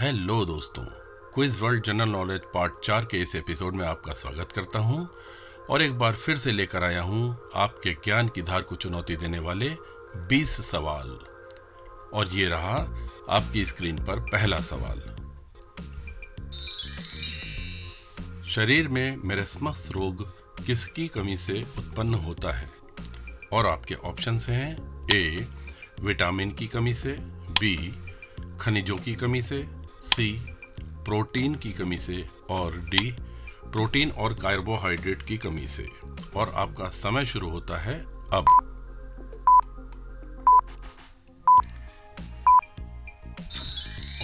Hello दोस्तों, quiz world general knowledge part 4 के इस एपिसोड में आपका स्वागत करता हूं और एक बार फिर से लेकर आया हूं आपके ज्ञान की धार को चुनौती देने वाले 20 सवाल। और ये रहा आपकी स्क्रीन पर पहला सवाल। शरीर में मेरेस्मस रोग किसकी कमी से उत्पन्न होता है? और आपके ऑप्शंस हैं ए विटामिन की कमी से, बी खनिजों की कमी से, सी प्रोटीन की कमी से और डी प्रोटीन और कार्बोहाइड्रेट की कमी से। और आपका समय शुरू होता है अब।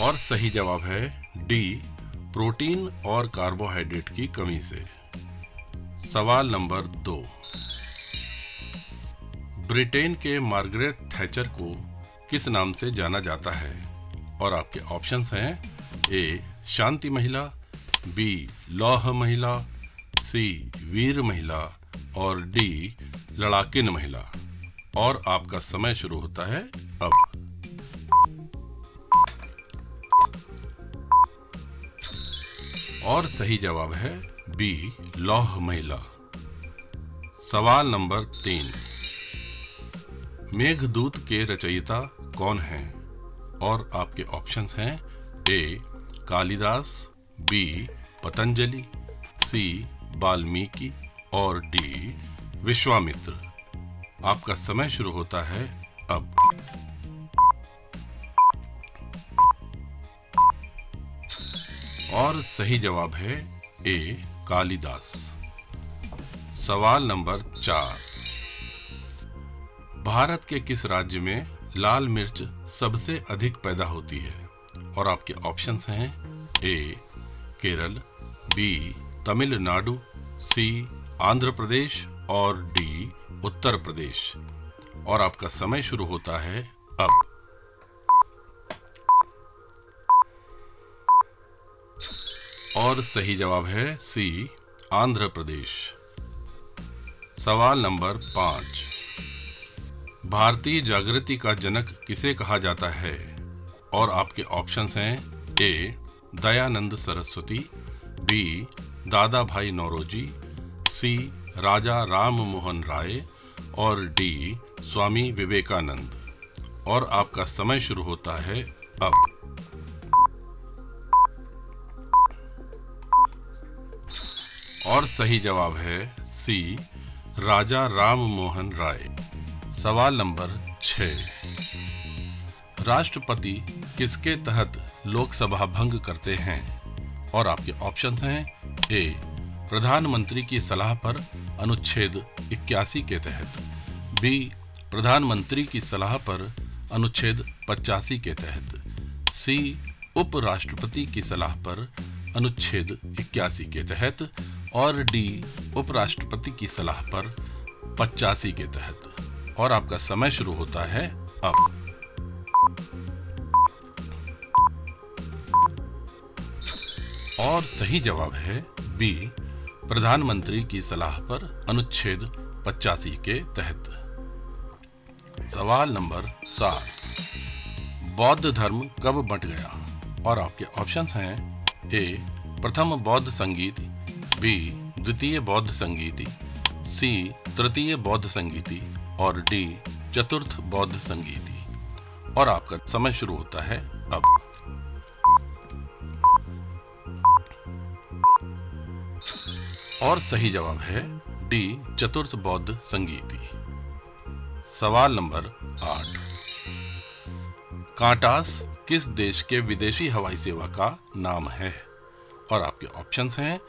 और सही जवाब है डी प्रोटीन और कार्बोहाइड्रेट की कमी से। सवाल नंबर 2। ब्रिटेन के मार्गरेट थैचर को किस नाम से जाना जाता है? और आपके ऑप्शंस हैं ए शांति महिला, बी लौह महिला, सी वीर महिला और डी लड़ाकिन महिला। और आपका समय शुरू होता है अब। और सही जवाब है बी लौह महिला। सवाल नंबर 3। मेघदूत के रचयिता कौन हैं? और आपके ऑप्शंस हैं ए कालिदास, बी पतंजलि, सी वाल्मीकि और डी विश्वामित्र। आपका समय शुरू होता है अब। और सही जवाब है ए कालिदास। सवाल नंबर 4। भारत के किस राज्य में लाल मिर्च सबसे अधिक पैदा होती है? और आपके ऑप्शंस हैं ए केरल, बी तमिलनाडु, सी आंध्र प्रदेश और डी उत्तर प्रदेश। और आपका समय शुरू होता है अब। और सही जवाब है सी आंध्र प्रदेश। सवाल नंबर 5। भारतीय जागृति का जनक किसे कहा जाता है? और आपके ऑप्शंस हैं ए दयानंद सरस्वती, बी दादा भाई नौरोजी, सी राजा राम मोहन राय और डी स्वामी विवेकानंद। और आपका समय शुरू होता है अब। और सही जवाब है सी राजा राम मोहन राय। सवाल नंबर 6। राष्ट्रपति किसके तहत लोकसभा भंग करते हैं? और आपके ऑप्शंस हैं ए प्रधानमंत्री की सलाह पर अनुच्छेद 81 के तहत, बी प्रधानमंत्री की सलाह पर अनुच्छेद 85 के तहत, सी उपराष्ट्रपति की सलाह पर अनुच्छेद 81 के तहत और डी उपराष्ट्रपति की सलाह पर 85 के तहत। और आपका समय शुरू होता है अब। और सही जवाब है बी प्रधानमंत्री की सलाह पर अनुच्छेद 85 के तहत। सवाल नंबर 7। बौद्ध धर्म कब बंट गया? और आपके ऑप्शंस हैं ए प्रथम बौद्ध संगीति, बी द्वितीय बौद्ध संगीति, सी तृतीय बौद्ध संगीति और डी चतुर्थ बौद्ध संगीति। और आपका समय शुरू होता है अब। और सही जवाब है डी चतुर्थ बौद्ध संगीति। सवाल नंबर 8। कांटास किस देश के विदेशी हवाई सेवा का नाम है? और आपके ऑप्शंस हैं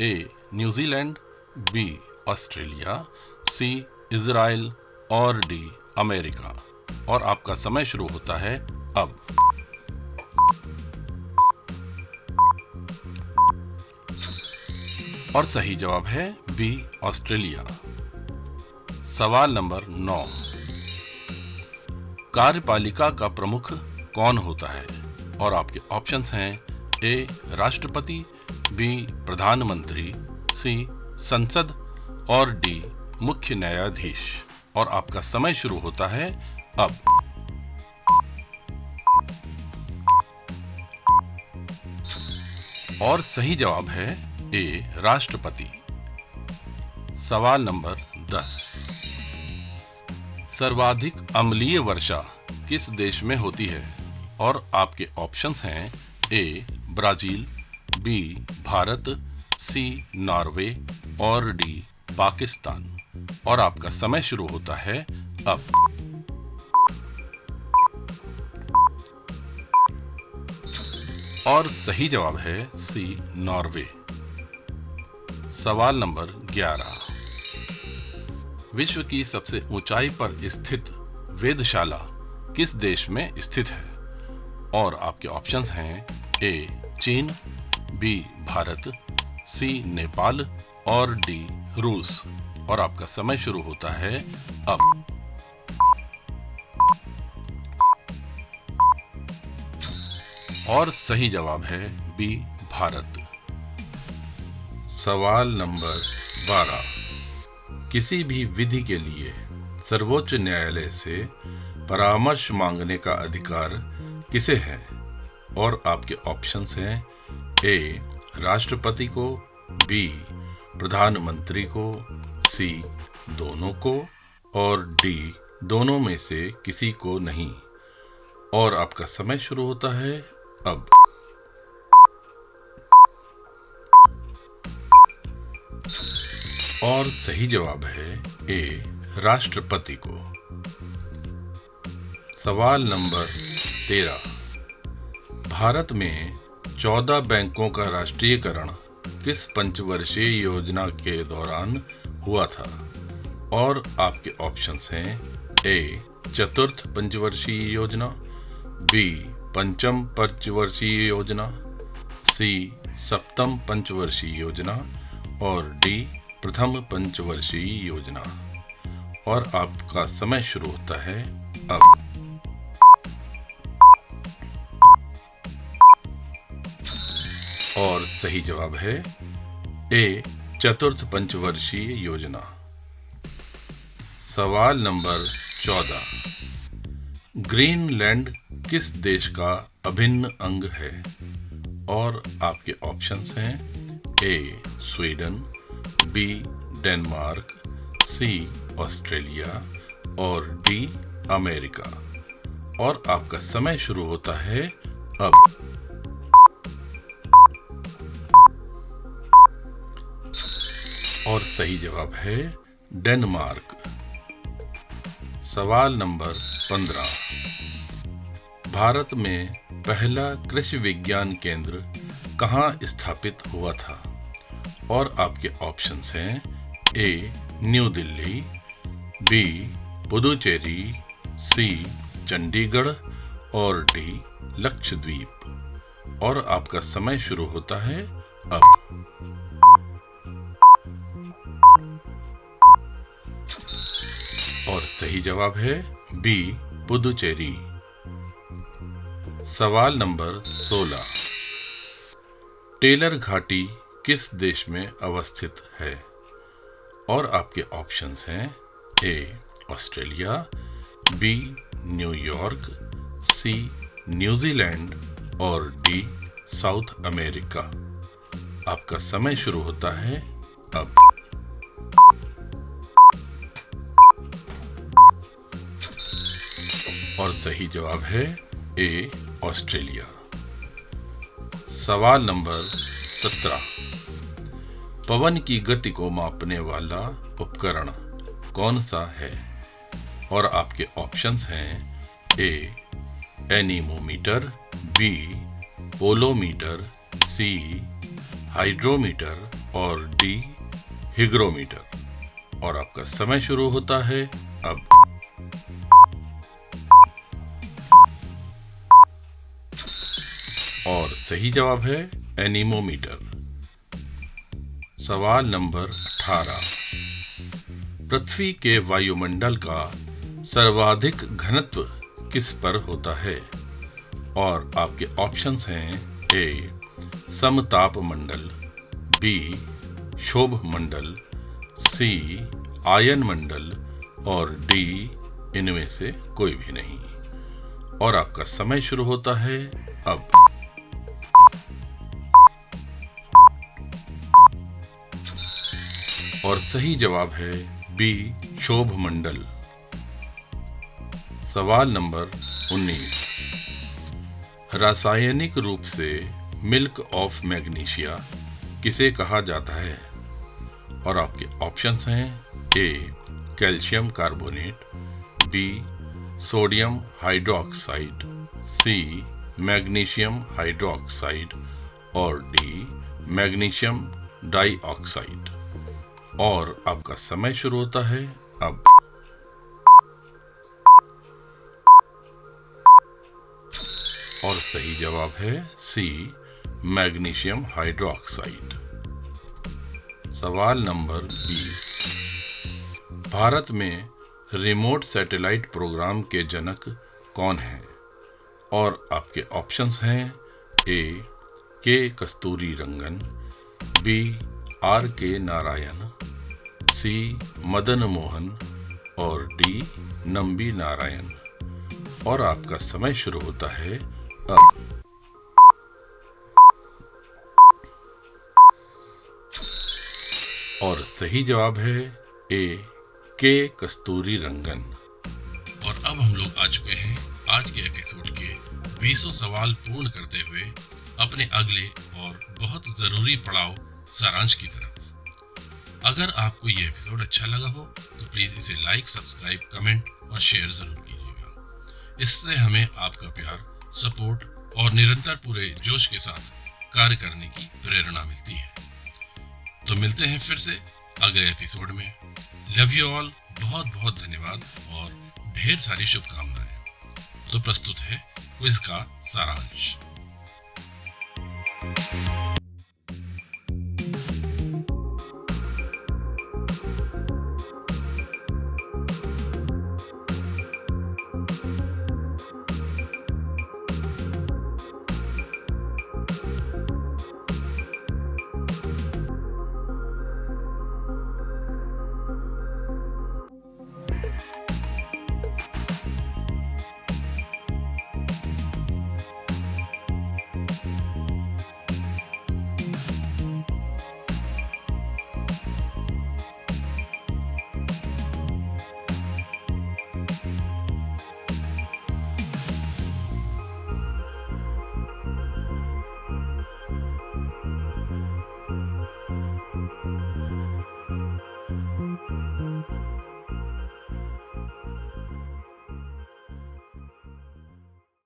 A New Zealand, B Australia, C Israel और डी अमेरिका। और आपका समय शुरू होता है अब। और सही जवाब है बी ऑस्ट्रेलिया। सवाल नंबर 9। कार्यपालिका का प्रमुख कौन होता है? और आपके ऑप्शंस हैं ए राष्ट्रपति, बी प्रधानमंत्री, सी संसद और डी मुख्य न्यायाधीश। और आपका समय शुरू होता है अब। और सही जवाब है ए राष्ट्रपति। सवाल नंबर 10। सर्वाधिक अम्लीय वर्षा किस देश में होती है? और आपके ऑप्शंस हैं A Brazil, B Bharat, C Norway और डी पाकिस्तान। और आपका समय शुरू होता है अब। और सही जवाब है सी नॉर्वे। सवाल नंबर 11। विश्व की सबसे ऊंचाई पर स्थित वेधशाला किस देश में स्थित है? और आपके ऑप्शंस हैं ए चीन, बी भारत, सी नेपाल और डी रूस। और आपका समय शुरू होता है अब। और सही जवाब है बी भारत। सवाल नंबर 12। किसी भी विधि के लिए सर्वोच्च न्यायालय से परामर्श मांगने का अधिकार किसे है? और आपके ऑप्शंस हैं ए राष्ट्रपति को, बी प्रधानमंत्री को, सी दोनों को और डी दोनों में से किसी को नहीं। और आपका समय शुरू होता है अब। और सही जवाब है ए राष्ट्रपति को। सवाल नंबर 13। भारत में 14 बैंकों का राष्ट्रीयकरण किस पंचवर्षीय योजना के दौरान हुआ था? और आपके ऑप्शंस हैं ए चतुर्थ पंचवर्षीय योजना, बी पंचम पंचवर्षीय योजना, सी सप्तम पंचवर्षीय योजना और डी प्रथम पंचवर्षीय योजना। और आपका समय शुरू होता है अब। और सही जवाब है ए चतुर्थ पंचवर्षीय योजना। सवाल नंबर 14। ग्रीनलैंड किस देश का अभिन्न अंग है? और आपके ऑप्शंस हैं ए स्वीडन, बी डेनमार्क, सी ऑस्ट्रेलिया और डी अमेरिका। और आपका समय शुरू होता है अब। और सही जवाब है डेनमार्क। सवाल नंबर 15। भारत में पहला कृषि विज्ञान केंद्र कहाँ स्थापित हुआ था? और आपके ऑप्शंस हैं A New Delhi, B Puducherry, C Chandigarh और डी लक्षद्वीप। और आपका समय शुरू होता है अब। और सही जवाब है बी पुदुचेरी। सवाल नंबर 16। टेलर घाटी किस देश में अवस्थित है? और आपके ऑप्शंस हैं A Australia, B New York, C New Zealand और डी साउथ अमेरिका। आपका समय शुरू होता है अब। और सही जवाब है ए ऑस्ट्रेलिया। सवाल नंबर 17। पवन की गति को मापने वाला उपकरण कौन सा है? और आपके ऑप्शंस हैं ए एनीमोमीटर, बी पोलोमीटर, सी हाइड्रोमीटर और डी हिग्रोमीटर। और आपका समय शुरू होता है अब। और सही जवाब है एनीमोमीटर। सवाल नंबर 18। पृथ्वी के वायुमंडल का सर्वाधिक घनत्व किस पर होता है? और आपके ऑप्शंस हैं ए समताप मंडल, बी क्षोभ मंडल, सी आयन मंडल और डी इनमें से कोई भी नहीं। और आपका समय शुरू होता है अब। सही जवाब है बी क्षोभ मंडल। सवाल नंबर 19, रासायनिक रूप से मिल्क ऑफ मैग्नीशिया किसे कहा जाता है? और आपके ऑप्शंस हैं A calcium carbonate, B sodium hydroxide, C magnesium hydroxide और डी मैग्नीशियम डाइऑक्साइड। और आपका समय शुरू होता है अब। और सही जवाब है सी मैग्नीशियम हाइड्रोक्साइड। सवाल नंबर 20, भारत में रिमोट सैटेलाइट प्रोग्राम के जनक कौन हैं? और आपके ऑप्शंस हैं ए के कस्तूरी रंगन, बी आर के नारायण, सी मदन मोहन और डी नंबी नारायण। और आपका समय शुरू होता है अब। और सही जवाब है ए के कस्तूरी रंगन। और अब हम लोग आ चुके हैं आज के एपिसोड के 20 सवाल पूर्ण करते हुए अपने अगले और बहुत जरूरी पड़ाव सारांश की तरफ। अगर आपको ये एपिसोड अच्छा लगा हो तो प्लीज इसे लाइक, सब्सक्राइब, कमेंट और शेयर जरूर कीजिएगा। इससे हमें आपका प्यार, सपोर्ट और निरंतर पूरे जोश के साथ कार्य करने की प्रेरणा मिलती है। तो मिलते हैं फिर से अगले एपिसोड में। लव यू ऑल, बहुत बहुत धन्यवाद और ढेर सारी शुभकामनाएं। तो प्रस्तुत है क्विज का सारांश।